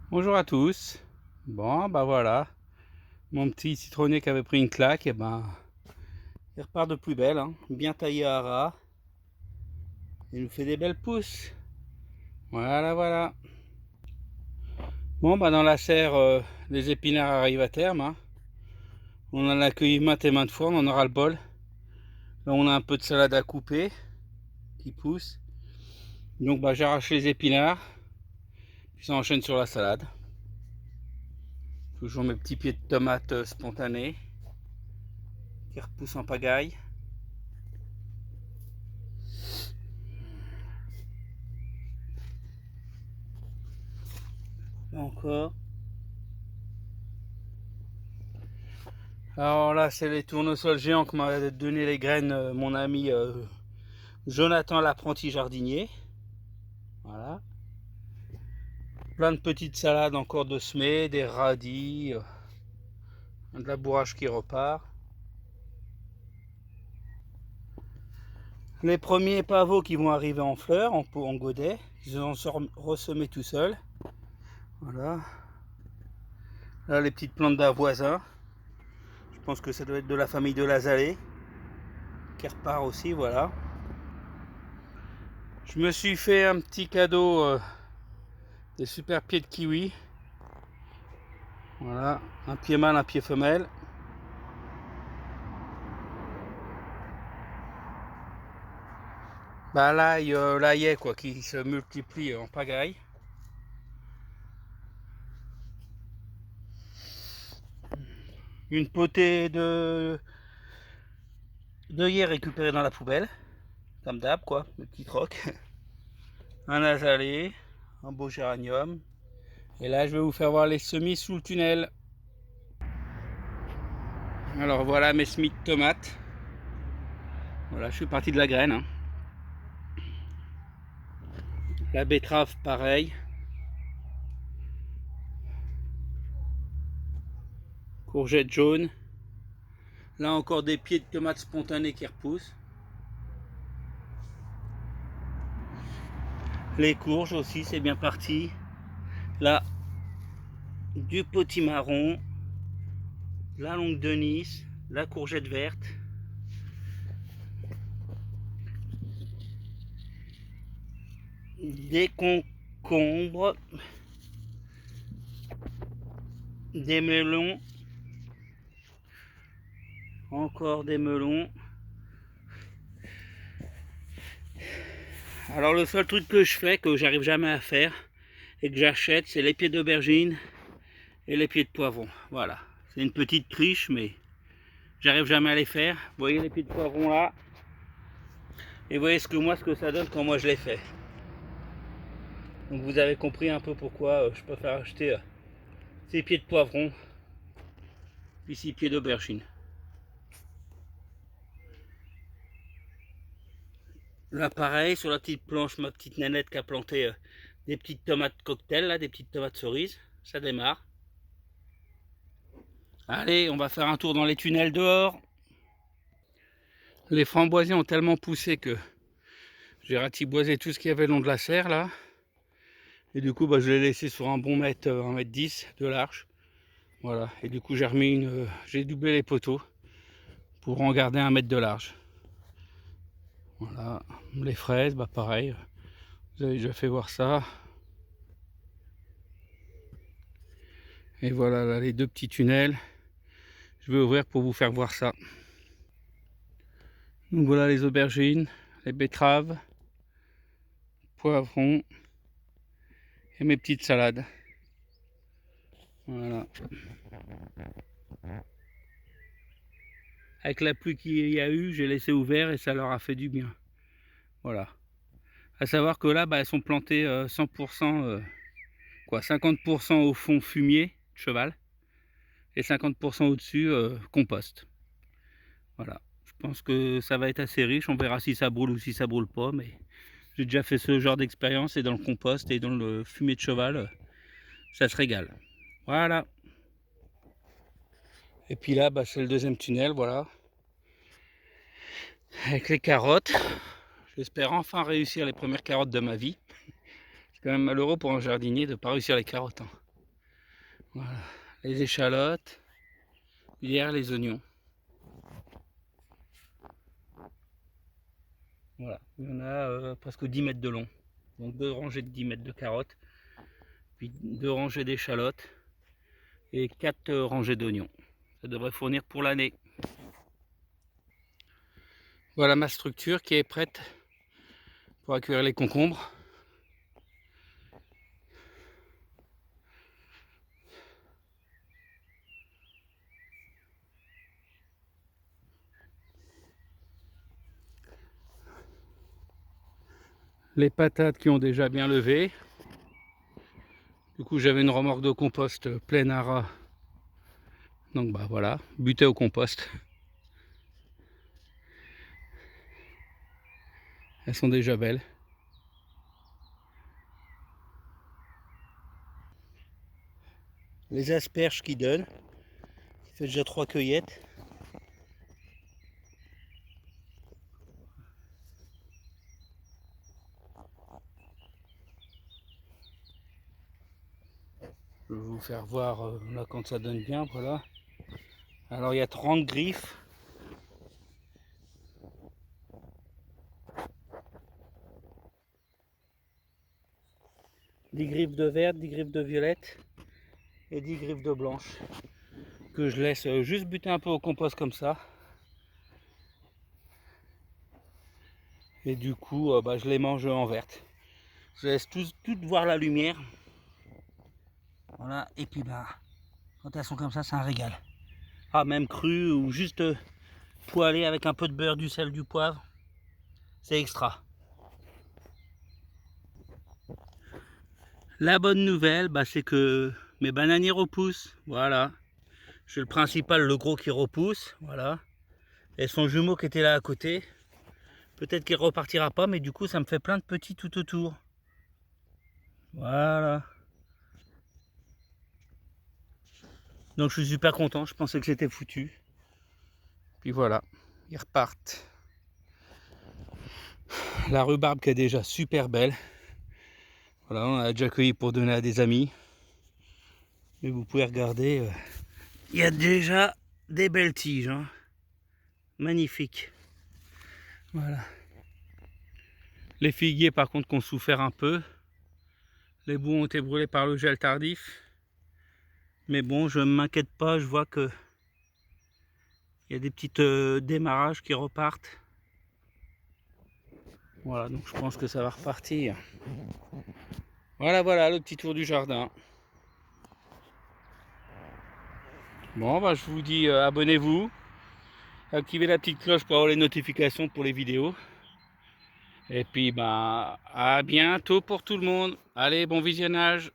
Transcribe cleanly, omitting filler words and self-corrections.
Bonjour à tous. Bon, bah voilà, mon petit citronnier qui avait pris une claque, et ben, il repart de plus belle, hein, bien taillé à ras. Il nous fait des belles pousses. Voilà, voilà. Bon, bah dans la serre, les épinards arrivent à terme, hein. On en a accueilli maintes et maintes fois, on en aura le bol. Là, on a un peu de salade à couper qui pousse. Donc, bah j'arrache les épinards, puis ça enchaîne sur la salade. Toujours mes petits pieds de tomates spontanés qui repoussent en pagaille. Là encore. Alors là, c'est les tournesols géants que m'a donné les graines mon ami Jonathan l'apprenti jardinier. Voilà. Plein de petites salades encore de semées, des radis, de la bourrage qui repart. Les premiers pavots qui vont arriver en fleurs, en godet, ils ont ressemé tout seuls. Voilà. Là, les petites plantes d'avoisin. Je pense que ça doit être de la famille de l'azalée qui repart aussi, voilà. Je me suis fait un petit cadeau des super pieds de kiwi. Voilà, un pied mâle, un pied femelle. Bah l'ail quoi, qui se multiplie en pagaille. Une potée d'œillets récupérée dans la poubelle, comme d'hab quoi, le petit troc. Un azalée, un beau géranium. Et là je vais vous faire voir les semis sous le tunnel. Alors voilà mes semis de tomates. Voilà, je suis parti de la graine, hein. La betterave pareil. Courgette jaune. Là encore des pieds de tomates spontanés qui repoussent. Les courges aussi, c'est bien parti. Là, du potimarron, la longue de Nice, la courgette verte. Des concombres, des melons, encore des melons. Alors le seul truc que je fais, que j'arrive jamais à faire, et que j'achète, c'est les pieds d'aubergine et les pieds de poivron. Voilà, c'est une petite triche, mais j'arrive jamais à les faire. Vous voyez les pieds de poivron là, et vous voyez ce que ça donne quand moi je les fais. Donc vous avez compris un peu pourquoi je préfère acheter ces pieds de poivron, puis 6 pieds d'aubergine. Là pareil, sur la petite planche, ma petite nanette qui a planté des petites tomates cocktail, là, des petites tomates cerises. Ça démarre. Allez, on va faire un tour dans les tunnels dehors. Les framboisiers ont tellement poussé que j'ai ratiboisé tout ce qu'il y avait le long de la serre là. Et du coup, bah, je l'ai laissé sur un bon mètre, 1,10 m de large. Voilà. Et du coup, j'ai doublé les poteaux pour en garder 1 mètre de large. Voilà. Les fraises, bah pareil. Vous avez déjà fait voir ça. Et voilà là, les deux petits tunnels. Je vais ouvrir pour vous faire voir ça. Donc voilà les aubergines, les betteraves, poivrons et mes petites salades. Voilà. Avec la pluie qu'il y a eu, j'ai laissé ouvert et ça leur a fait du bien. Voilà. À savoir que là, bah, elles sont plantées 100%, 50% au fond fumier de cheval et 50% au-dessus compost. Voilà. Je pense que ça va être assez riche. On verra si ça brûle ou si ça brûle pas, mais j'ai déjà fait ce genre d'expérience et dans le compost et dans le fumier de cheval, ça se régale. Voilà. Et puis là, bah, c'est le deuxième tunnel, voilà. Avec les carottes. J'espère enfin réussir les premières carottes de ma vie. C'est quand même malheureux pour un jardinier de ne pas réussir les carottes, hein. Voilà, les échalotes, hier les oignons. Voilà, il y en a presque 10 mètres de long. Donc 2 rangées de 10 mètres de carottes, puis 2 rangées d'échalotes et 4 rangées d'oignons. Ça devrait fournir pour l'année. Voilà ma structure qui est prête pour accueillir les concombres. Les patates qui ont déjà bien levé. Du coup j'avais une remorque de compost pleine à ras. Donc bah voilà, butée au compost. Elles sont déjà belles. Les asperges qui donnent. Ça fait déjà 3 cueillettes. Je vais vous faire voir là quand ça donne bien, voilà. Alors il y a 30 griffes. Dix griffes de verte, 10 griffes de violette et 10 griffes de blanche. Que je laisse juste buter un peu au compost comme ça. Et du coup bah, je les mange en verte. Je laisse toutes voir la lumière. Voilà, et puis bah quand elles sont comme ça, c'est un régal. Ah, même cru ou juste poêlé avec un peu de beurre, du sel, du poivre. C'est extra. La bonne nouvelle, bah, c'est que mes bananiers repoussent. Voilà. J'ai le principal, le gros qui repousse. Voilà. Et son jumeau qui était là à côté. Peut-être qu'il repartira pas, mais du coup, ça me fait plein de petits tout autour. Voilà. Donc je suis super content. Je pensais que c'était foutu. Puis voilà. Ils repartent. La rhubarbe qui est déjà super belle. Voilà, on a déjà cueilli pour donner à des amis. Mais vous pouvez regarder, il y a déjà des belles tiges. Hein. Magnifique. Voilà. Les figuiers par contre qui ont souffert un peu. Les bouts ont été brûlés par le gel tardif. Mais bon, je ne m'inquiète pas, je vois que il y a des petites démarrages qui repartent. Voilà, donc je pense que ça va repartir. Voilà, voilà, le petit tour du jardin. Bon, bah, je vous dis abonnez-vous. Activez la petite cloche pour avoir les notifications pour les vidéos. Et puis, bah, à bientôt pour tout le monde. Allez, bon visionnage.